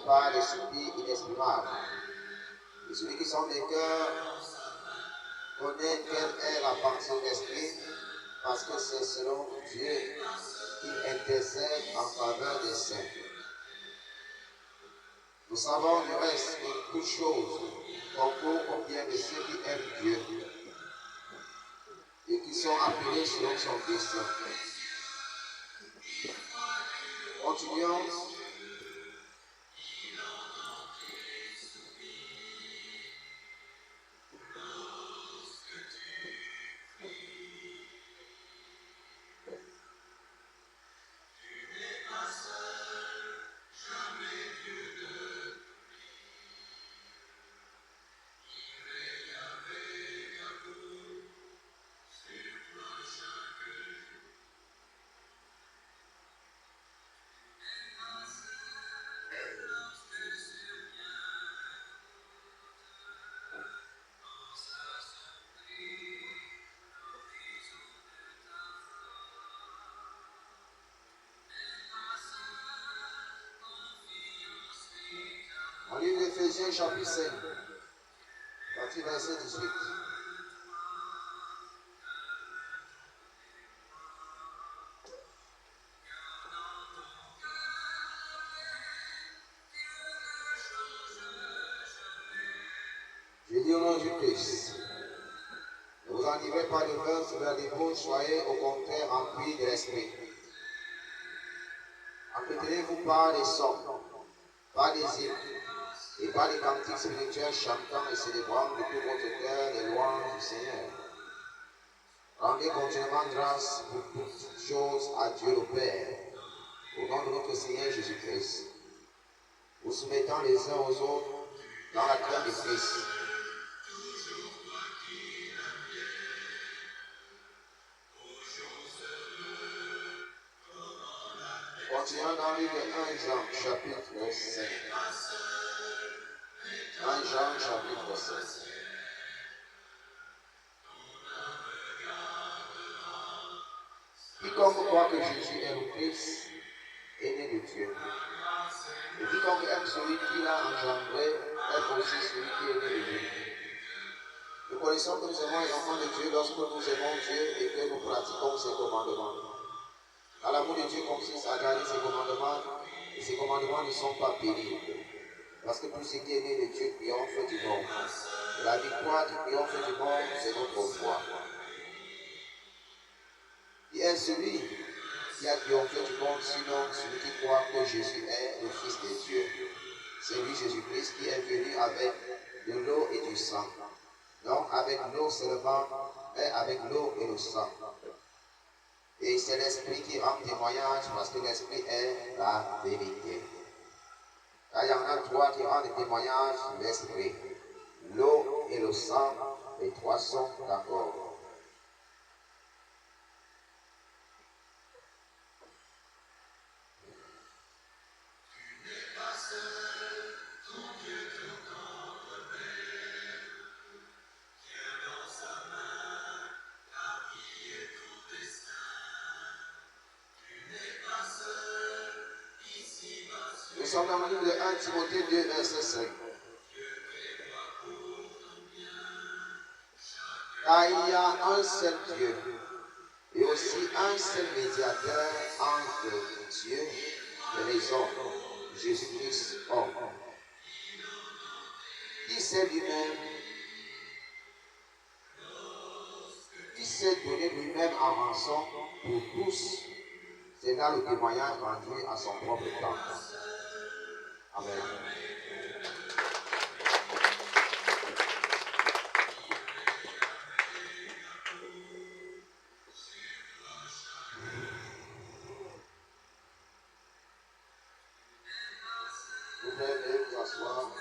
par des soupirs inexprimables. Et celui qui sonde les cœurs connaît quelle est la pensée de l'esprit, parce que c'est selon Dieu qu'il intercède en faveur des saints. Nous savons du reste que toutes choses concourent au bien de ceux qui aiment Dieu et qui sont appelés selon son destin. Continuons. On lit l'Éphésiens chapitre 5, partie verset 18. Je dis au nom du Christ, ne vous enivrez pas de vin sur la débauche, soyez au contraire remplis de l'esprit. Entretenez-vous par des sons, par des hymnes et par des cantiques spirituels, chantant et célébrant de tout votre cœur les louanges du Seigneur. Rendez continuellement grâce pour toutes choses à Dieu le Père, au nom de notre Seigneur Jésus-Christ, vous soumettant les uns aux autres dans la crainte de Christ. Continuons dans le livre de 1 Jean, chapitre 5. 1 Jean, chapitre 5. Quiconque croit que Jésus est le Christ est né de Dieu. Et quiconque aime celui qui l'a engendré est aussi celui qui est né de lui. Nous connaissons que nous aimons les enfants de Dieu lorsque nous aimons Dieu et que nous pratiquons ses commandements. Car l'amour de Dieu consiste à garder ses commandements, et ses commandements ne sont pas pénibles. Parce que tout ce qui est né de Dieu triomphe du monde. Et la victoire qui triomphe du monde, c'est notre foi. Qui est celui qui a triomphé du monde, sinon celui qui croit que Jésus est le Fils de Dieu. C'est lui, Jésus-Christ, qui est venu avec de l'eau et du sang. Non avec l'eau seulement, mais avec l'eau et le sang. Et c'est l'Esprit qui rend témoignage, parce que l'Esprit est la vérité. Car il y en a trois qui rendent témoignage, l'Esprit, l'eau et le sang, les trois sont d'accord. Nous sommes dans le livre de 1 Timothée 2, verset 5. Car il y a un seul Dieu et aussi un seul médiateur entre Dieu et les hommes, Jésus-Christ homme, qui s'est lui-même, qui s'est donné lui-même en rançon pour tous. C'est là le témoignage rendu à son propre temps. Amen. Vous pouvez vous asseoir.